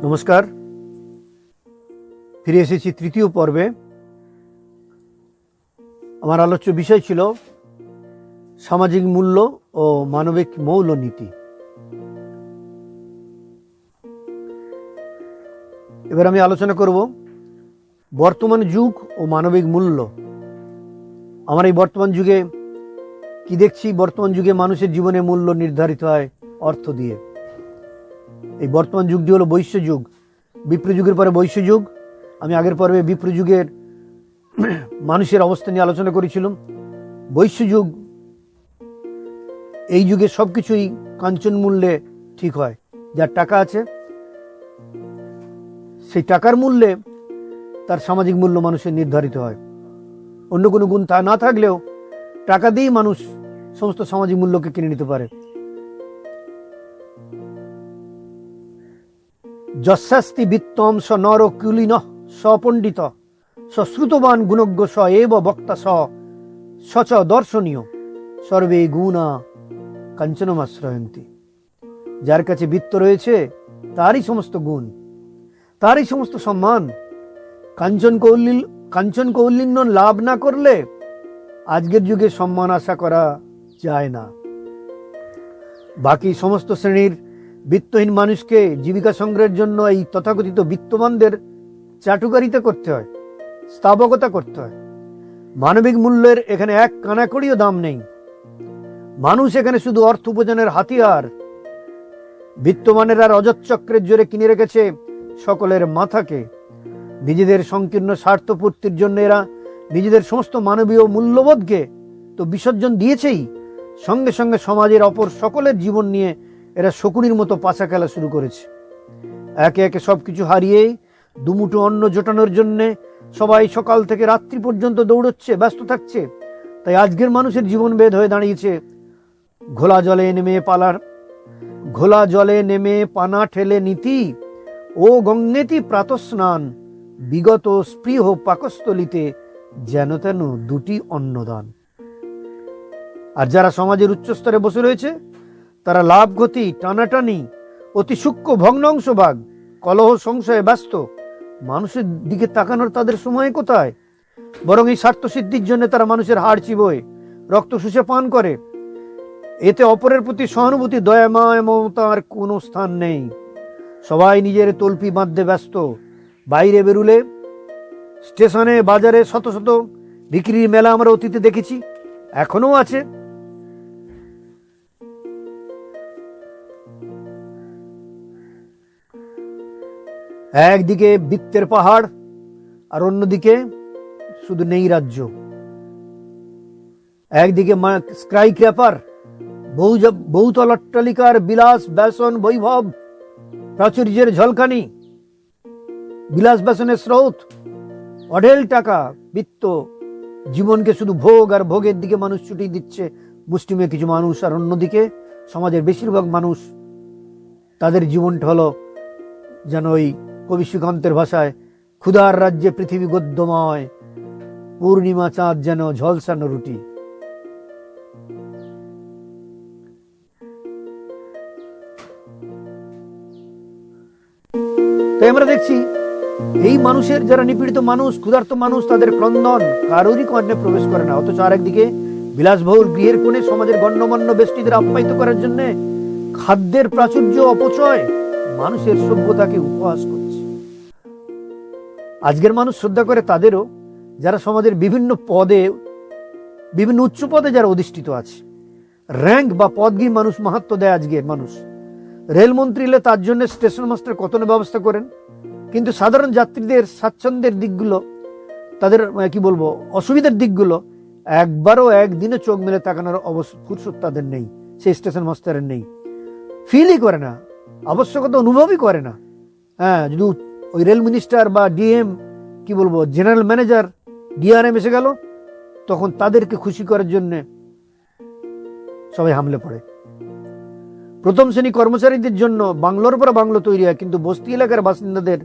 নমস্কার, ফিরে এসেছি তৃতীয় পর্বে। আমার আলোচ্য বিষয় ছিল সামাজিক মূল্য ও মানবিক মৌলনীতি। এবার আমি আলোচনা করব বর্তমান যুগ ও মানবিক মূল্য। আমার এই বর্তমান যুগে কি দেখছি, বর্তমান যুগে মানুষের জীবনে মূল্য নির্ধারিত হয় অর্থ দিয়ে। এই বর্তমান যুগটি হলো বৈশ্য যুগ। বিপ্র যুগের পরে বৈশ্য যুগ। আমি আগের পর্বে বিপ্র যুগের মানুষের অবস্থা নিয়ে আলোচনা করেছিলাম। বৈশ্য যুগ, এই যুগে সবকিছুই কাঞ্চন মূল্যে ঠিক হয়। যার টাকা আছে সেই টাকার মূল্যে তার সামাজিক মূল্য মানুষের নির্ধারিত হয়। অন্য কোনো গুণ তা না থাকলেও টাকা দিয়েই মানুষ সমস্ত সামাজিক মূল্যকে কিনে নিতে পারে। যস্যাস্তি বিত্তম স নর কুলীন স্বপণ্ডিত শ্রুতবান গুণজ্ঞ স এব বক্তা সচ দর্শনীয় সর্বে গুণা কাঞ্চনমাশ্রয়ন্তি। যার কাছে বিত্ত রয়েছে তারই সমস্ত গুণ, তারই সমস্ত সম্মান। কাঞ্চন কৌলিন্য লাভ না করলে আজকের যুগে সম্মান আশা করা যায় না। বাকি সমস্ত শ্রেণীর বিত্তহীন মানুষকে জীবিকা সংগ্রহের জন্য এই তথাকথিত বিত্তবানদের চাটুকারিতা করতে হয়, স্থাবকতা করতে হয়। মানবিক মূল্যের এখানে এক কানাকড়িও দাম নেই। মানুষ এখানে শুধু অর্থ উপার্জনের হাতিয়ার। বিত্তমানেরা রজতচক্রের জোরে কিনে রেখেছে সকলের মাথাকে। নিজেদের সংকীর্ণ স্বার্থপূর্তির জন্য এরা নিজেদের সমস্ত মানবীয় মূল্যবোধকে তো বিসর্জন দিয়েছেই, সঙ্গে সঙ্গে সমাজের অপর সকলের জীবন নিয়ে এরা শকুনির মতো পাছা খেলা শুরু করেছে। একে একে সবকিছু হারিয়েই দুমুঠো অন্ন জোটানোর জন্য সবাই সকাল থেকে রাত্রি পর্যন্ত দৌড়চ্ছে, ব্যস্ত থাকছে। তাই আজকের মানুষের জীবন বেদ হয়ে দাঁড়িয়েছে ঘোলা জলে নেমে পানা ঠেলে নীতি ও গঙ্গেতি প্রাতঃস্নান বিগত স্পৃহ পাকস্থলিতে যেন তেন দুটি অন্নদান। আর যারা সমাজের উচ্চস্তরে বসে রয়েছে তারা লাভ গতি, টানাটানি, অতি সূক্ষ্ম ভগ্নাংশভাগ, কলহ সংশয়ে ব্যস্ত। মানুষের দিকে তাকানোর তাদের সময় কোথায়? বরং এই স্বার্থ সিদ্ধির জন্য তারা মানুষের হাড় চিবোয়, রক্ত শুষে পান করে। এতে অপরের প্রতি সহানুভূতি, দয়া, মায়া, মমতার কোনো স্থান নেই। সবাই নিজের তল্পি বাঁধতে ব্যস্ত। বাইরে বেরুলে স্টেশনে, বাজারে শত শত বিক্রির মেলা আমরা অতীতে দেখেছি, এখনো আছে। একদিকে বৃত্তের পাহাড় আর অন্যদিকে শুধু নেই রাজ্য। একদিকে স্কাই ক্র্যাপার, বহুতল অট্টালিকার বিলাস ব্যসন বৈভব, প্রাচুর্যের ঝলকানি, বিলাস ব্যসনের স্রোত, অঢেল টাকা, বৃত্ত, জীবনকে শুধু ভোগ আর ভোগের দিকে মানুষ ছুটিয়ে দিচ্ছে মুষ্টিমেয় কিছু মানুষ। আর অন্যদিকে সমাজের বেশিরভাগ মানুষ, তাদের জীবনটা হলো যেন ওই কবি সুকান্তের ভাষায় ক্ষুধার রাজ্যে পৃথিবী গদ্যময়, পূর্ণিমা চাঁদ যেন ঝলসানো রুটি। তাই আমরা দেখছি এই মানুষের, যারা নিপীড়িত মানুষ, ক্ষুধার্ত মানুষ, তাদের ক্রন্দন কারোরই কর্ণে প্রবেশ করে না। অথচ আরেকদিকে বিলাসবহুল গৃহের কোণে সমাজের গণ্যমান্য ব্যক্তিদের আপ্যায়িত করার জন্য খাদ্যের প্রাচুর্য, অপচয় মানুষের সভ্যতাকে উপহাস করছে। আজকের মানুষ শ্রদ্ধা করে তাদেরও যারা সমাজের বিভিন্ন পদে, বিভিন্ন উচ্চ পদে যারা অধিষ্ঠিত আছে। র্যাঙ্ক বা পদগি মানুষ মাহাত্ম দেয় আজকের মানুষ। রেলমন্ত্রী এলে তার জন্য স্টেশন মাস্টার কত না ব্যবস্থা করেন, কিন্তু সাধারণ যাত্রীদের স্বাচ্ছন্দ্যের দিকগুলো, তাদের কি বলবো অসুবিধার দিকগুলো একবারও একদিনে চোখ মেলে তাকানোর ফুরসত তাদের নেই, সেই স্টেশন মাস্টারের নেই। ফিলই করে না, আবশ্যকতা অনুভবই করে না। হ্যাঁ, যদি ওই রেল মিনিস্টার বা ডিএম, কি বলবো জেনারেল ম্যানেজার, ডিআরএম এসে গেল, তখন তাদেরকে খুশি করার জন্য সবাই হামলে পড়ে। প্রথম শ্রেণী কর্মচারীদের জন্য বাংলোর পর বাংলো তৈরি হয়, কিন্তু বস্তি এলাকার বাসিন্দাদের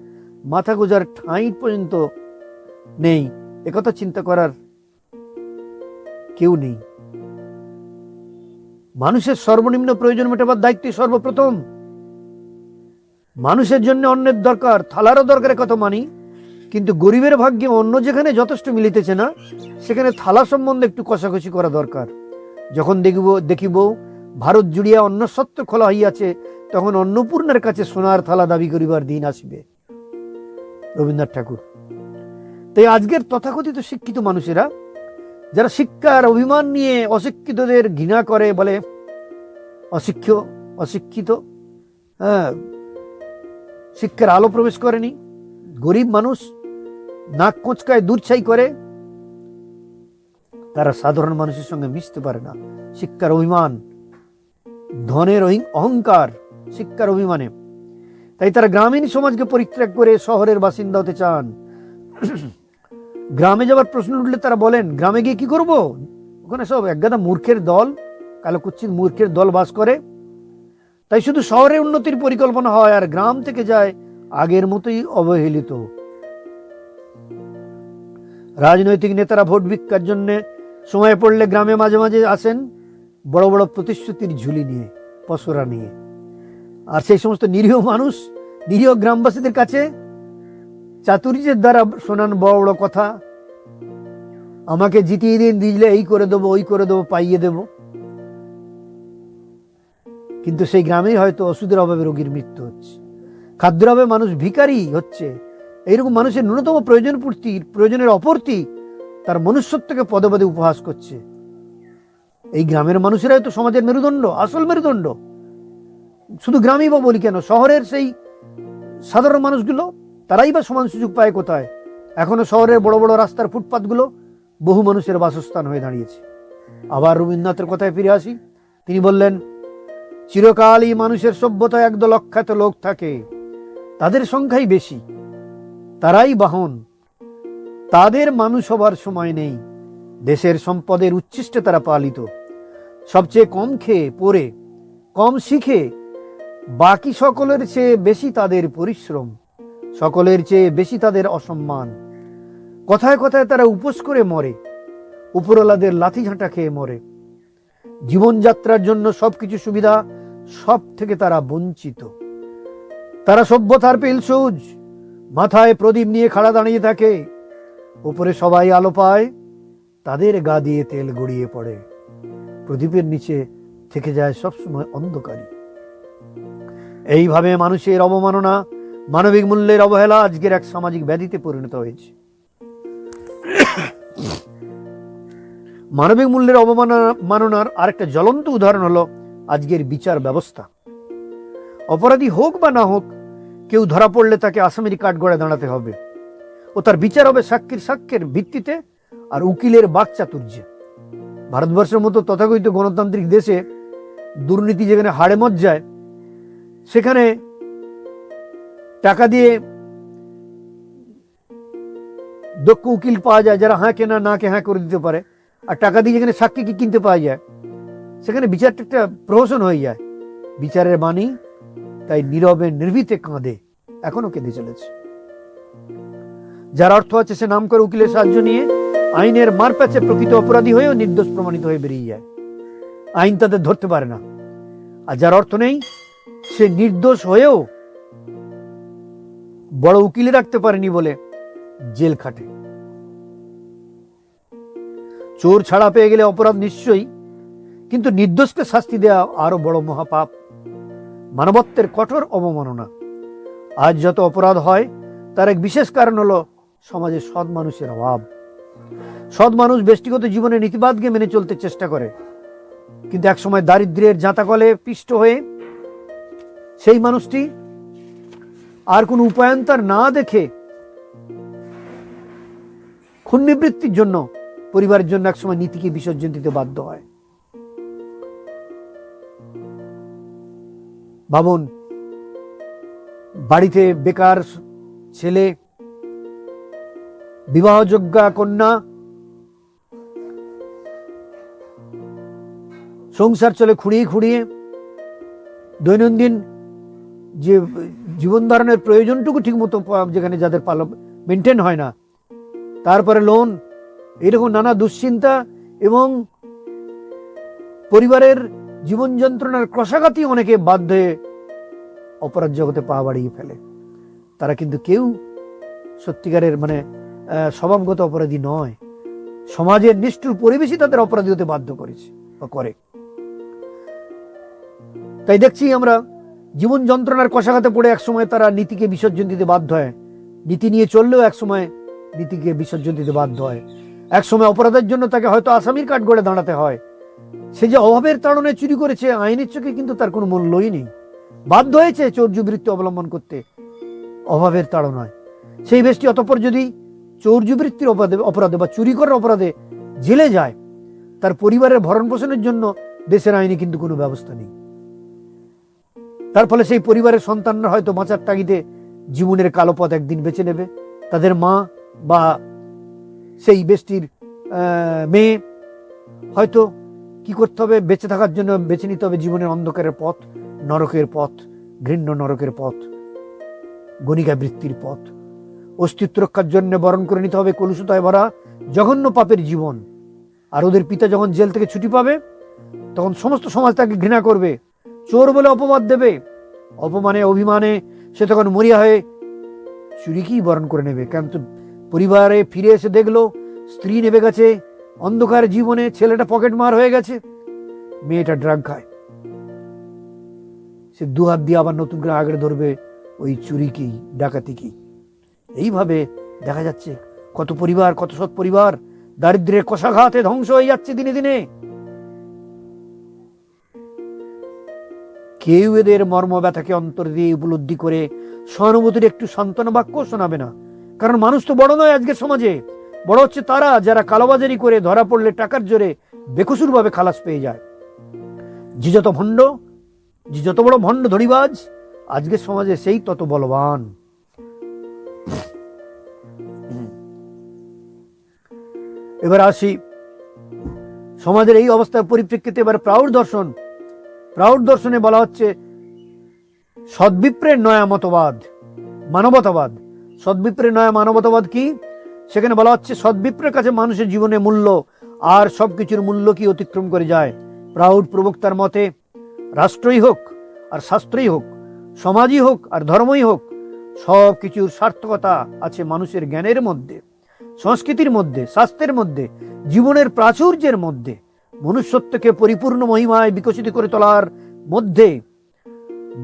মাথা গোজার ঠাঁই পর্যন্ত নেই। একথা চিন্তা করার কেউ নেই। মানুষের সর্বনিম্ন প্রয়োজন মেটাবার দায়িত্ব সর্বপ্রথম। মানুষের জন্য অন্যের দরকার, থালারও দরকার, কত মানি, কিন্তু গরিবের ভাগ্যে অন্য যেখানে যথেষ্ট মিলিতেছে না, সেখানে থালা সম্বন্ধে একটু কষাকষি করা দরকার। যখন দেখিব ভারত জুড়িয়া অন্ন সত্য খোলা হইয়াছে, তখন অন্নপূর্ণার কাছে সোনার থালা দাবি করিবার দিন আসবে। রবীন্দ্রনাথ ঠাকুর। তাই আজকের তথাকথিত শিক্ষিত মানুষেরা, যারা শিক্ষার অভিমান নিয়ে অশিক্ষিতদের ঘৃণা করে, বলে অশিক্ষিত, শিক্ষার আলো প্রবেশ করেনি, গরিব মানুষ, নাক কোঁচকায় দুধছাই করে, তারা সাধারণ মানুষের সঙ্গে মিশতে পারে না। শিক্ষার অভিমান, ধনের অহংকার, শিক্ষার অভিমানে। তাই তারা গ্রামীণ সমাজকে পরিত্যাগ করে শহরের বাসিন্দা হতে চান। গ্রামে যাবার প্রশ্ন উঠলে তারা বলেন, গ্রামে গিয়ে কি করব? ওখানে সব একগাদা মূর্খের দল, কালোকুচ্ছিত মূর্খের দল বাস করে। তাই শুধু শহরে উন্নতির পরিকল্পনা হয়, আর গ্রাম থেকে যায় আগের মতোই অবহেলিত। রাজনৈতিক নেতারা ভোট ভিক্ষার জন্য সময় পড়লে গ্রামে মাঝে মাঝে আসেন বড় বড় প্রতিশ্রুতির ঝুলি নিয়ে, পসরা নিয়ে, আর সেই সমস্ত নিরীহ মানুষ, নিরীহ গ্রামবাসীদের কাছে চাতুর্যের দ্বারা শোনান বড় বড় কথা, আমাকে জিতিয়ে দিন, দিলে এই করে দেবো, ওই করে দেবো, পাইয়ে দেব। কিন্তু সেই গ্রামেই হয়তো ওষুধের অভাবে রোগীর মৃত্যু হচ্ছে, খাদ্যের অভাবে মানুষ ভিখারি হচ্ছে। এইরকম মানুষের ন্যূনতম প্রয়োজনের অপূর্তি তার মনুষ্যত্বকে পদে পদে উপহাস করছে। এই গ্রামের মানুষেরাই তো সমাজের মেরুদণ্ড, আসল মেরুদণ্ড। শুধু গ্রামেই বা বলি কেন, শহরের সেই সাধারণ মানুষগুলো, তারাই বা সমান সুযোগ পায় কোথায়? এখনো শহরের বড় বড় রাস্তার ফুটপাতগুলো বহু মানুষের বাসস্থান হয়ে দাঁড়িয়েছে। আবার রবীন্দ্রনাথের কথায় ফিরে আসি। তিনি বললেন, চিরকালই মানুষের সভ্যতায় একদল অখ্যাত লোক থাকে, তাদের সংখ্যাই বেশি, তারাই বাহন, তাদের মানুষ হবার সময় নেই। দেশের সম্পদের উচ্ছিষ্টে তারা পালিত, সবচেয়ে কম খেয়ে পরে, কম শিখে, বাকি সকলের চেয়ে বেশি তাদের পরিশ্রম, সকলের চেয়ে বেশি তাদের অসম্মান। কথায় কথায় তারা উপোস করে মরে, উপরওয়ালাদের লাথি ঝাঁটা খেয়ে মরে। জীবনযাত্রার জন্য সবকিছু সুবিধা, সব থেকে তারা বঞ্চিত। তারা সভ্যতার পেলসৌজ, মাথায় প্রদীপ নিয়ে খাড়া দাঁড়িয়ে থাকে, উপরে সবাই আলো পায়, তাদের গা দিয়ে তেল গড়িয়ে পড়ে, প্রদীপের নিচে থেকে যায় সবসময় অন্ধকারী। এইভাবে মানুষের অবমাননা, মানবিক মূল্যের অবহেলা আজকের এক সামাজিক ব্যাধিতে পরিণত হয়েছে। মানবিক মূল্যের অবমাননার আরেকটা জ্বলন্ত উদাহরণ হলো আজকের বিচার ব্যবস্থা। অপরাধী হোক বা না হোক, কেউ ধরা পড়লে তাকে আসামির কাঠগড়ায় দাঁড়াতে হবে, ও তার বিচার হবে সাক্ষ্যের ভিত্তিতে আর উকিলের বাকচাতুর্যে। ভারতবর্ষের মতো তথাকথিত গণতান্ত্রিক দেশে দুর্নীতি যেখানে হাড়ে মজ্জায়, সেখানে টাকা দিয়ে দক্ষ উকিল পাওয়া যায়, যারা হ্যাঁ কে না কে হ্যাঁ করে দিতে পারে। আর টাকা দিয়ে যেখানে সাক্ষীকে কিনতে পাওয়া যায়, সেখানে বিচারটা একটা প্রহসন হয়ে যায়। বিচারের বাণী তাই নীরবে নির্ভীতে কাঁদে, এখনো কেঁদে চলেছে। যার অর্থ আছে সে নাম করে উকিলের সাহায্য নিয়ে আইনের মারপ্যাচে প্রকৃত অপরাধী হয়েও নির্দোষ প্রমাণিত হয়ে বেরিয়ে যায়, আইন তাদের ধরতে পারে না। আর যার অর্থ নেই, সে নির্দোষ হয়েও বড় উকিলে রাখতে পারেনি বলে জেল খাটে। চোর ছাড়া পেয়ে গেলে অপরাধ নিশ্চয়ই, কিন্তু নির্দোষকে শাস্তি দেওয়া আরো বড় মহাপাপ, মানবত্বের কঠোর অবমাননা। আজ যত অপরাধ হয় তার এক বিশেষ কারণ হলো সমাজে সৎ মানুষের অভাব। সৎ মানুষ ব্যক্তিগত জীবনে নীতিবাদকে মেনে চলতে চেষ্টা করে, কিন্তু একসময় দারিদ্র্যের জাঁতাকলে পিষ্ট হয়ে সেই মানুষটি আর কোনো উপায়ান্তর না দেখে ক্ষুণ্ণবৃত্তির জন্য, পরিবারের জন্য একসময় নীতিকে বিসর্জন দিতে বাধ্য হয়। ভাবুন, বাড়িতে বেকার ছেলে, বিবাহযোগ্যা কন্যা, সংসার চলে খুঁড়িয়ে খুঁড়িয়ে, দৈনন্দিন যে জীবন ধারণের প্রয়োজনটুকু ঠিক মতো যেখানে যাদের মেনটেন হয় না, তারপরে লোন, এরকম নানা দুশ্চিন্তা এবং পরিবারের জীবন যন্ত্রণার ক্রসাঘাতই অনেকে বাধ্য হয়ে অপরাধ জগতে পা বাড়িয়ে ফেলে। তারা কিন্তু কেউ সত্যিকারের স্বভাবগত অপরাধী নয়, সমাজের নিষ্ঠুর পরিবেশই তাদের অপরাধী হতে বাধ্য করেছে বা করে। তাই দেখছি আমরা জীবন যন্ত্রণার কষাঘাতে পড়ে একসময় তারা নীতিকে বিসর্জন দিতে বাধ্য হয়, নীতি নিয়ে চললেও একসময় নীতিকে বিসর্জন দিতে বাধ্য হয়। একসময় অপরাধের জন্য তাকে হয়তো আসামির কাঠ গড়ে দাঁড়াতে হয়। সে যে অভাবের তাড়নায় চুরি করেছে, আইনের চোখে কিন্তু তার কোনো মূল্যই নেই, বাধ্য হয়েছে চৌর্যবৃত্তি অবলম্বন করতে অভাবের তাড়নায়। সেই ব্যক্তি অতঃপর যদি চৌর্যবৃত্তির অপরাধে বা চুরি করার অপরাধে জেলে যায়, তার পরিবারের ভরণ পোষণের জন্য দেশের আইনে কিন্তু কোনো ব্যবস্থা নেই। তার ফলে সেই পরিবারের সন্তানরা হয়তো বাঁচার তাগিদে জীবনের কালো পথ একদিন বেছে নেবে। তাদের মা বা সেই ব্যক্তির মেয়ে হয়তো কি করতে হবে, বেঁচে থাকার জন্য বেছে নিতে হবে জীবনের অন্ধকারের পথ, নরকের পথ, ঘৃণ্য নরকের পথ, গণিকা বৃত্তির পথ। অস্তিত্ব রক্ষার জন্য বরণ করে নিতে হবে কলুষতায় ভরা জঘন্য পাপের জীবন। আর ওদের পিতা যখন জেল থেকে ছুটি পাবে, তখন সমস্ত সমাজ তাকে ঘৃণা করবে, চোর বলে অপবাদ দেবে। অপমানে অভিমানে সে তখন মরিয়া হয়ে চুরিকেই বরণ করে নেবে। কেন তো পরিবারে ফিরে এসে দেখলো স্ত্রী নেবে গেছে অন্ধকার জীবনে, ছেলেটা পকেট মার হয়ে গেছে, মেয়েটা ড্রাগ খায়। সে দুহাত দিয়ে আবার নতুন করে আগড়ে ধরবে ওই চুরিকেই, ডাকাতিকেই। এইভাবে দেখা যাচ্ছে কত পরিবার, কত সৎ পরিবার দারিদ্র্যের কষাঘাতে ধ্বংস হয়ে যাচ্ছে দিনে দিনে। কেউ এদের মর্ম ব্যথাকে অন্তর দিয়ে উপলব্ধি করে সহানুভূতির একটু সান্ত্বনা বাক্য শোনাবে না। কারণ মানুষ তো বড় নয় আজকের সমাজে, বড় হচ্ছে তারা যারা কালোবাজারি করে ধরা পড়লে টাকার জোরে বেকসুর ভাবে খালাস পেয়ে যায়। যে যত বড় ভণ্ড ধড়িবাজ আজকের সমাজে সেই তত বলবান। এবার আসি সমাজের এই অবস্থার পরিপ্রেক্ষিতে এবার প্রাউড দর্শনে বলা হচ্ছে সদ্বিপ্রের নয়া মতবাদ, মানবতাবাদ। সদ্বিপ্রের নয়া মানবতাবাদ কি? সেখানে বলা হচ্ছে সদ্বিপ্রের কাছে মানুষের জীবনে মূল্য আর সবকিছুর মূল্য কি অতিক্রম করে যায়। প্রাউড প্রবক্তার মতে রাষ্ট্রই হোক আর শাস্ত্রই হোক, সমাজই হোক আর ধর্মই হোক, সব কিছুর সার্থকতা আছে মানুষের জ্ঞানের মধ্যে, সংস্কৃতির মধ্যে, স্বাস্থ্যের মধ্যে, জীবনের প্রাচুর্যের মধ্যে, মনুষ্যত্বকে পরিপূর্ণ মহিমায় বিকশিত করে তোলার মধ্যে।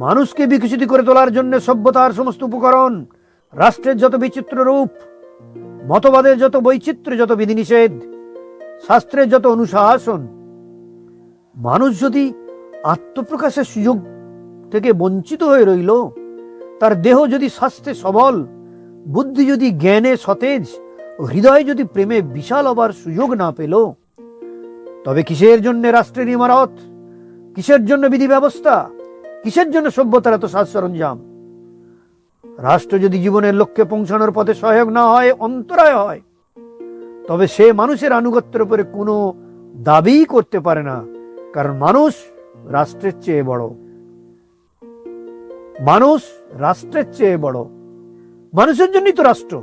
মানুষকে বিকশিত করে তোলার জন্য সভ্যতার সমস্ত উপকরণ, রাষ্ট্রের যত বিচিত্র রূপ, মতবাদের যত বৈচিত্র্য, যত বিধিনিষেধ, শাস্ত্রের যত অনুশাসন, মানুষ যদি আত্মপ্রকাশের সুযোগ থেকে বঞ্চিত হয়ে রইল, তার দেহ যদি স্বাস্থ্যে সবল, বুদ্ধি যদি জ্ঞানে সতেজ, হৃদয় যদি প্রেমে বিশাল হবার সুযোগ না পেল, তবে কিসের জন্য রাষ্ট্রের ইমারত, কিসের জন্য বিধি ব্যবস্থা, কিসের জন্য সভ্যতার এত সাজ সরঞ্জাম? রাষ্ট্র যদি জীবনের লক্ষ্যে পৌঁছানোর পথে সহায়ক না হয়, অন্তরায় হয়, তবে সে মানুষের আনুগত্যের উপরে কোনো দাবি করতে পারে না। কারণ মানুষ রাষ্ট্রের চেয়ে বড়, মানুষ রাষ্ট্রের চেয়ে বড়। মানুষের জন্যই তো রাষ্ট্র,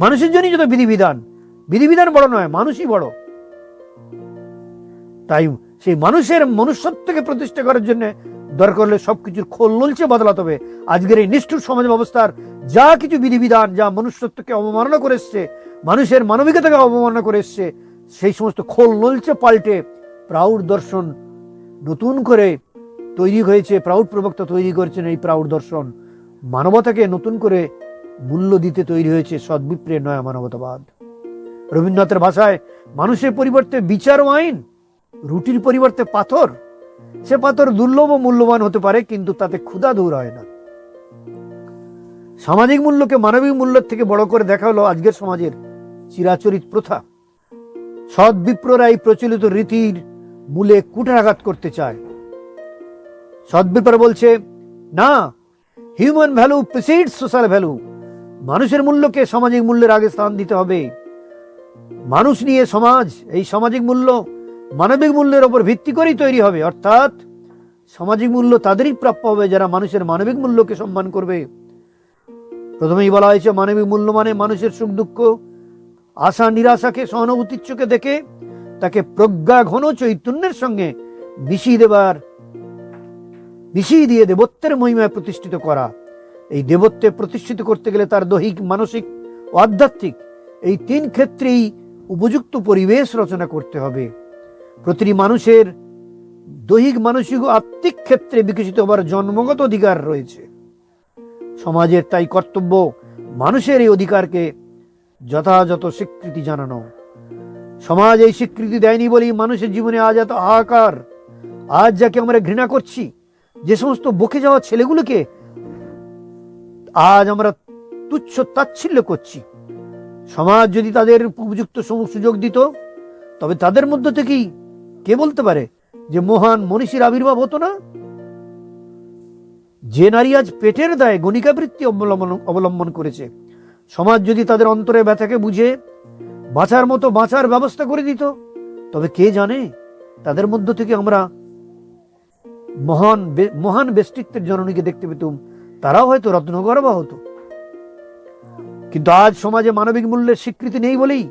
মানুষের জন্যই যত বিধিবিধান বড় নয়, মানুষই বড়। তাই সেই মানুষের মনুষ্যত্বকে প্রতিষ্ঠা করার জন্য দরকার হলে সবকিছুর খোল নলচে বদলাতে হবে। আজকের এই নিষ্ঠুর সমাজ ব্যবস্থার যা কিছু বিধিবিধান, যা মনুষ্যত্বকে অবমাননা করে এসছে, মানুষের মানবিকতাকে অবমাননা করে এসছে, সেই সমস্ত খোল নলচে পাল্টে প্রাউড দর্শন নতুন করে তৈরি হয়েছে। প্রাউড প্রবক্তা তৈরি করেছেন এই প্রাউড দর্শন, মানবতাকে নতুন করে মূল্য দিতে তৈরি হয়েছে সদ্বিপ্রের নয়া মানবতাবাদ। রবীন্দ্রনাথের ভাষায় মানুষের পরিবর্তে বিচার ও আইন, রুটির পরিবর্তে পাথর। সে পাথর দুর্লভ ও মূল্যবান হতে পারে, কিন্তু তাতে ক্ষুধা দূর হয় না। সামাজিক মূল্যকে মানবিক মূল্যের থেকে বড় করে দেখা হলো আজকের সমাজের চিরাচরিত প্রথা। সদ্বিপ্ররা এই প্রচলিত রীতির মূলে কুঠারাঘাত করতে চায়। সদ্বিপ্র বলছে না, human value precedes social value. মানুষের মূল্যকে সামাজিক মূল্যের আগে স্থান দিতে হবে। মানুষ নিয়ে সমাজ, এই সামাজিক মূল্য মানবিক মূল্যের উপর ভিত্তি করেই তৈরি হবে। অর্থাৎ সামাজিক মূল্য তাদেরই প্রাপ্য হবে যারা মানুষের মানবিক মূল্যকে সম্মান করবে। প্রথমেই বলা হয়েছে মানবিক মূল্য মানে মানুষের সুখ দুঃখ, আশা নিরাশাকে সহানুভূতির চোখে দেখে তাকে প্রজ্ঞা ঘন চৈতন্যের সঙ্গে মিশিয়ে দেবার মিশিয়ে দিয়ে দেবত্বের মহিমায় প্রতিষ্ঠিত করা। এই দেবত্বে প্রতিষ্ঠিত করতে গেলে তার দৈহিক, মানসিক ও আধ্যাত্মিক এই 3 ক্ষেত্রেই উপযুক্ত পরিবেশ রচনা করতে হবে। প্রতিটি মানুষের দৈহিক, মানসিক ও আত্মিক ক্ষেত্রে বিকশিত হবার জন্মগত অধিকার রয়েছে। সমাজের তাই কর্তব্য মানুষের এই অধিকারকে যথাযথ স্বীকৃতি জানানো। সমাজ এই স্বীকৃতি দেয়নি বলেই মানুষের জীবনে আজ এত হাহাকার। আজ যাকে আমরা ঘৃণা করছি, যে সমস্ত বকে যাওয়া ছেলেগুলোকে আজ আমরা তুচ্ছ তাচ্ছিল্য করছি, সমাজ যদি তাদের উপযুক্ত সুযোগ দিত, তবে তাদের মধ্য থেকেই কে বলতে পারে যে মহান মনীষীর আবির্ভাব হতো না? যে নারী আজ পেটের দায়ে গণিকাবৃত্তি অবলম্বন করেছে, সমাজ যদি তাদের অন্তরে ব্যথাকে বুঝে বাঁচার মতো বাঁচার ব্যবস্থা করে দিত, তবে কে জানে তাদের মধ্য থেকে আমরা মহান ব্যক্তিত্বের জননীকে দেখতে পেতাম, তারাও হয়তো রত্নগর্ভা হতো। কিন্তু আজ সমাজে মানবিক মূল্যের স্বীকৃতি নেই বলেই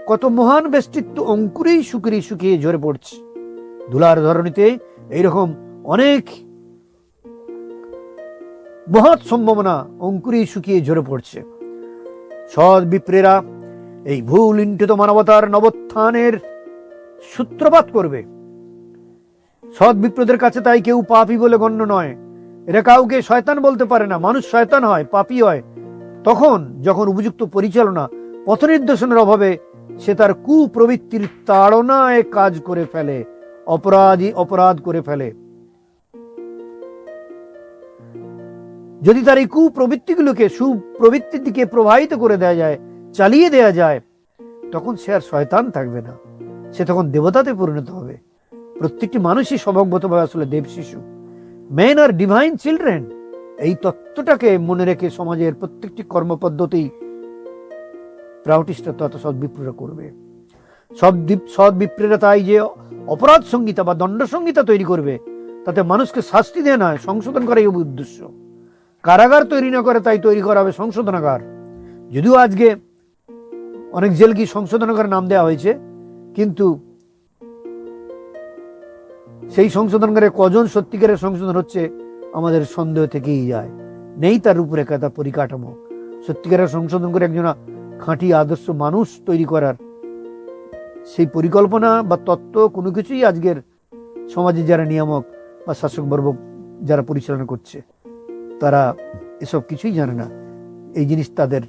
কত মহান ব্যক্তিত্ব অঙ্কুরেই শুকিয়ে ঝরে পড়ছে। ধুলার ধরণীতে এইরকম অনেক মহৎ সম্ভাবনা অঙ্কুরেই শুকিয়ে ঝরে পড়ছে। সৎ বিপ্রেরা এই ভুল ইন্টিত মানবতার নবোত্থানের সূত্রপাত করবে। সৎ বিপ্রদের কাছে তাই কেউ পাপী বলে গণ্য নয়। এরা কাউকে শয়তান বলতে পারে না। মানুষ শয়তান হয়, পাপী হয় তখন যখন উপযুক্ত পরিচালনা, পথ নির্দেশনের অভাবে সে তার কুপ্রবৃত্তির তাড়নায় কাজ করে ফেলে, অপরাধ করে ফেলে। যদি তার এই কুপ্রবৃত্তিগুলোকে সুপ্রবৃত্তির দিকে প্রবাহিত করে দেওয়া যায়, চালিয়ে দেওয়া যায়, তখন সে আর শয়তান থাকবে না, সে তখন দেবতাতে পরিণত হবে। প্রত্যেকটি মানুষই স্বভাবগতভাবে আসলে দেব শিশু। মেন আর ডিভাইন চিলড্রেন। এই তত্ত্বটাকে মনে রেখে সমাজের প্রত্যেকটি কর্মপদ্ধতি প্রাউটিস্টরা তত সৎ বিপ্রেরা করবে। সৎ বিপ্রেরা তাই যে অপরাধ সংহিতা বা দণ্ড সংহিতা তৈরি করবে, তাতে মানুষকে শাস্তি দেয় নয়, সংশোধন করাই উদ্দেশ্য। কারাগার তৈরি না করে তাই তৈরি করা হবে সংশোধনাগার। যদিও আজকে অনেক জেলকে সংশোধনাগার নাম দেওয়া হয়েছে, কিন্তু সেই সংশোধনাগারে কজন সত্যিকারের সংশোধন হচ্ছে আমাদের সন্দেহ থেকেই যায়। নেই তার রূপরেখা, তার পরিকাঠামো। সত্যিকারের সংশোধন করে একজন খাঁটি আদর্শ মানুষ তৈরি করার সেই পরিকল্পনা বা তত্ত্ব কোনো কিছুই আজকের সমাজে যারা নিয়ামক বা শাসকবর্গ যারা পরিচালনা করছে, তারা এসব কিছুই জানে না। এই জিনিস তাদের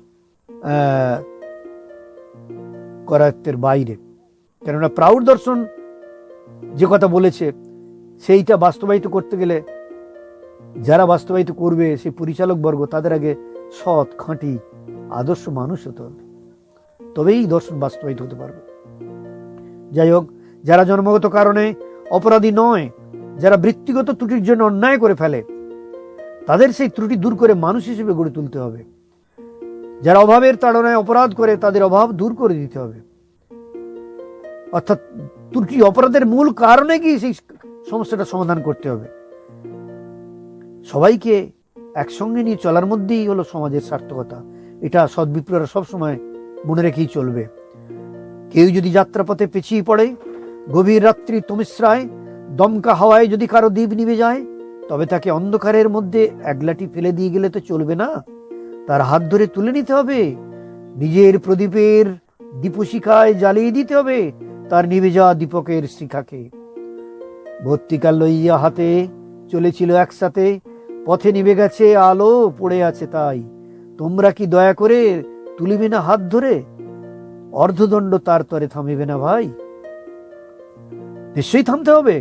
করায়ত্তের বাইরে। কেননা প্রাউড দর্শন যে কথা বলেছে, সেইটা বাস্তবায়িত করতে গেলে যারা বাস্তবায়িত করবে, সেই পরিচালক বর্গ, তাদের আগে সৎ, খাঁটি, আদর্শ মানুষ হতে হবে, তবেই দর্শন বাস্তবায়িত হতে পারবে। যাই হোক, যারা জন্মগত কারণে অপরাধী নয়, যারা বৃত্তিগত ত্রুটির জন্য অন্যায় করে ফেলে, তাদের সেই ত্রুটি দূর করে মানুষ হিসেবে গড়ে তুলতে হবে। যারা অভাবের তাড়নায় অপরাধ করে, তাদের অভাব দূর করে দিতে হবে। অর্থাৎ ত্রুটি, অপরাধের মূল কারণে কি সেই সমস্যাটা সমাধান করতে হবে। সবাইকে একসঙ্গে নিয়ে চলার মধ্যেই হলো সমাজের সার্থকতা। এটা সদ্বিপ্ররা সবসময় মনে রেখেই চলবে। কেউ যদি যাত্রাপথে পেছিয়ে পড়ে, গভীর রাত্রি তমিশ্রায় দমকা হাওয়ায় যদি কারো দ্বীপ নিভে যায়, তবে তাকে অন্ধকারের মধ্যে একলাটি ফেলে দিয়ে গেলে তো চলবে না, তার হাত ধরে তুলে নিতে হবে। নিজের প্রদীপের দীপশিখায় জ্বালিয়ে দিতে হবে তার নিভে যাওয়া দীপকের শিখাকে। ভর্তিকাল লইয়া হাতে চলেছিল একসাথে, পথে নিভে গেছে আলো পড়ে আছে, তাই তোমরা কি দয়া করে তুলিবে না হাত ধরে? অর্ধদণ্ড তার তরে থামিবে না ভাই? নিশ্চয়ই থামতে হবে,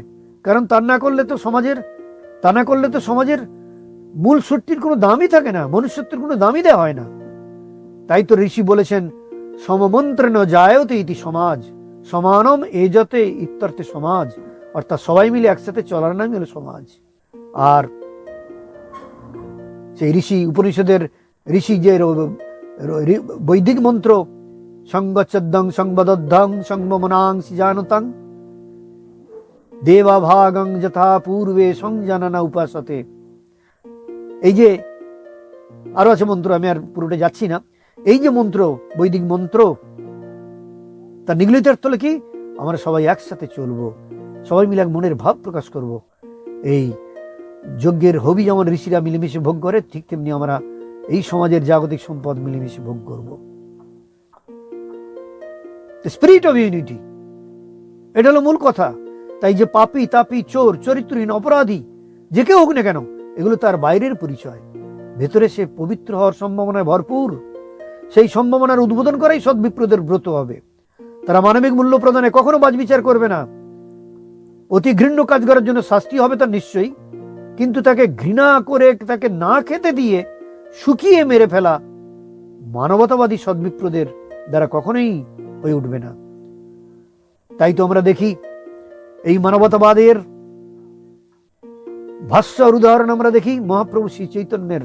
কারণ তা না করলে তো সমাজের মূল শক্তির কোনো দামই থাকে না, মনুষ্যত্বের কোনো দামই দেওয়া হয় না। তাই তো ঋষি বলেছেন, সমমন্ত্রেণ জায়তে ইতি সমাজ, সমানম এজতে ইত্যর্থে সমাজ। অর্থাৎ সবাই মিলে একসাথে চলার নামই হলো সমাজ। আর সেই উপনিষদের ঋষি যে বৈদিক মন্ত্র, সংগচ্ছদ্দং সংবদদ্ধং সংবমনাং সিজানতাং দেবাভাগং যথা পূর্বে সংজানানা উপাসতে। এই যে আরো আছে মন্ত্র, আমি আর পুরোটা যাচ্ছি না। এই যে মন্ত্র, বৈদিক মন্ত্র, তার নিগলিত অর্থ হলো কি? আমরা সবাই একসাথে চলবো, সবাই মিলে এক মনের ভাব প্রকাশ করব। এই যজ্ঞের হবি যেমন ঋষিরা মিলেমিশে ভোগ করে, ঠিক তেমনি আমরা এই সমাজের জাগতিক সম্পদ মিলেমিশে ভোগ করব। স্পিরিট অফ ইউনিটি, এটা হলো মূল কথা। তাই যে পাপী, তাপী, চোর, চরিত্রহীন, অপরাধী যে কেউ হোক না কেন, এগুলো তার বাইরের পরিচয়। ভেতরে সে পবিত্র হওয়ার সম্ভাবনায় ভরপুর। সেই সম্ভাবনার উদ্বোধন করাই সদ্বিপ্রদের ব্রত হবে। তারা মানবিক মূল্য প্রদানে কখনো বাজবিচার করবে না। অতি ঘৃণ্য কাজ করার জন্য শাস্তি হবে তার নিশ্চয়ই, কিন্তু তাকে ঘৃণা করে তাকে না খেতে দিয়ে শুকিয়ে মেরে ফেলা মানবতাবাদী সদ্বিপ্রদের দ্বারা কখনোই হয়ে উঠবে না। তাই তো আমরা দেখি এই মানবতাবাদের ভাস্বর উদাহরণ আমরা দেখি মহাপ্রভু শ্রী চৈতন্যের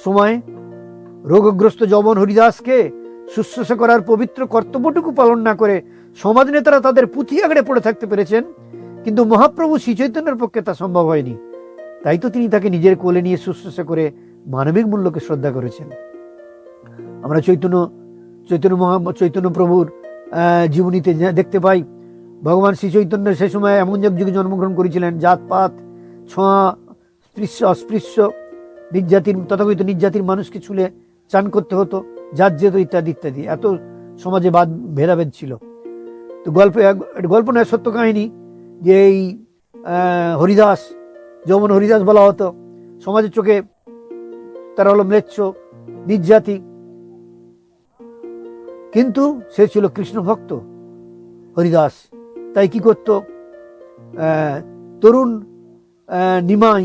সময় রোগগ্রস্ত যবন হরিদাসকে শুশ্রূষা করার পবিত্র কর্তব্যটুকু পালন না করে সমাজ নেতারা তাদের পুঁথি আঁকড়ে পড়ে থাকতে পেরেছেন, কিন্তু মহাপ্রভু শ্রী চৈতন্যের পক্ষে তা সম্ভব হয়নি। তাই তো তিনি তাকে নিজের কোলে নিয়ে শুশ্রূষা করে মানবিক মূল্যকে শ্রদ্ধা করেছেন। আমরা চৈতন্য প্রভুর জীবনীতে দেখতে পাই, ভগবান শ্রী চৈতন্য সে সময় এমন এক যুগে জন্মগ্রহণ করেছিলেন, জাতপাত, ছোঁয়া, স্পৃশ্য, অস্পৃশ্য, নির্যাতির, তথাকথিত নির্যাতির মানুষকে ছুলে চান করতে হতো, জাত যেত, ইত্যাদি ইত্যাদি। এত সমাজে ভেদাভেদ ছিল। তো গল্প নয়, সত্য কাহিনী যে এই হরিদাস, যৌবন হরিদাস বলা হতো, সমাজের চোখে তারা হলো ম্লেচ্ছ, নির্যাতি, কিন্তু সে ছিল কৃষ্ণ ভক্ত হরিদাস। তাই কি করত, তরুণ নিমাই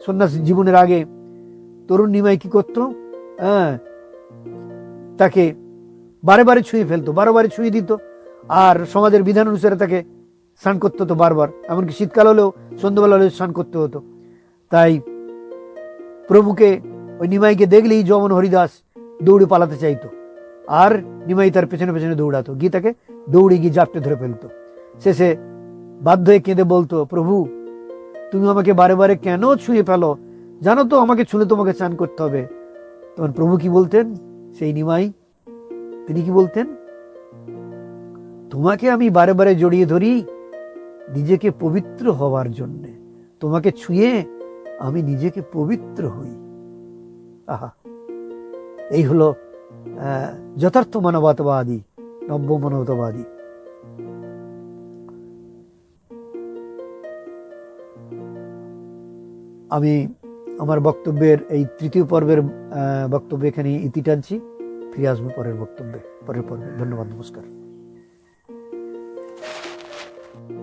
সন্ন্যাস জীবনের আগে তরুণ নিমাই কি করত, তাকে বারে বারে ছুঁয়ে ফেলতো, বারে ছুঁয়ে দিত, আর সমাজের বিধান অনুসারে তাকে স্নান করতে হতো বারবার, এমনকি শীতকাল হলেও সন্ধ্যাবেলা হলেও স্নান করতে হতো। তাই প্রভুকে, ওই নিমাইকে দেখলেই যমন হরিদাস দৌড়ে পালাতে চাইতো, আর নিমাই তার পেছনে পেছনে দৌড়াতো, গিয়ে তাকে দৌড়ে গিয়ে জাপটে ধরে ফেলতো। শেষে বাধ্য হয়ে কেঁদে বলতো, প্রভু তুমি আমাকে বারে বারে কেন ছুঁয়ে ফেলো, জানো তো আমাকে ছুঁলে তোমাকে স্নান করতে হবে। তখন প্রভু কি বলতেন, সেই নিমাই তিনি কি বলতেন, তোমাকে আমি বারে বারে জড়িয়ে ধরি নিজেকে পবিত্র হওয়ার জন্য, তোমাকে ছুঁয়ে আমি নিজেকে পবিত্র হই। আহা, এই হলো যথার্থ মানবতাবাদী, নব্য মানবতাবাদী। আমি আমার বক্তব্যের এই তৃতীয় পর্বের বক্তব্য এখানে ইতি টানছি। ফিরে আসবো পরের বক্তব্যে, পরের পর্বে। ধন্যবাদ, নমস্কার।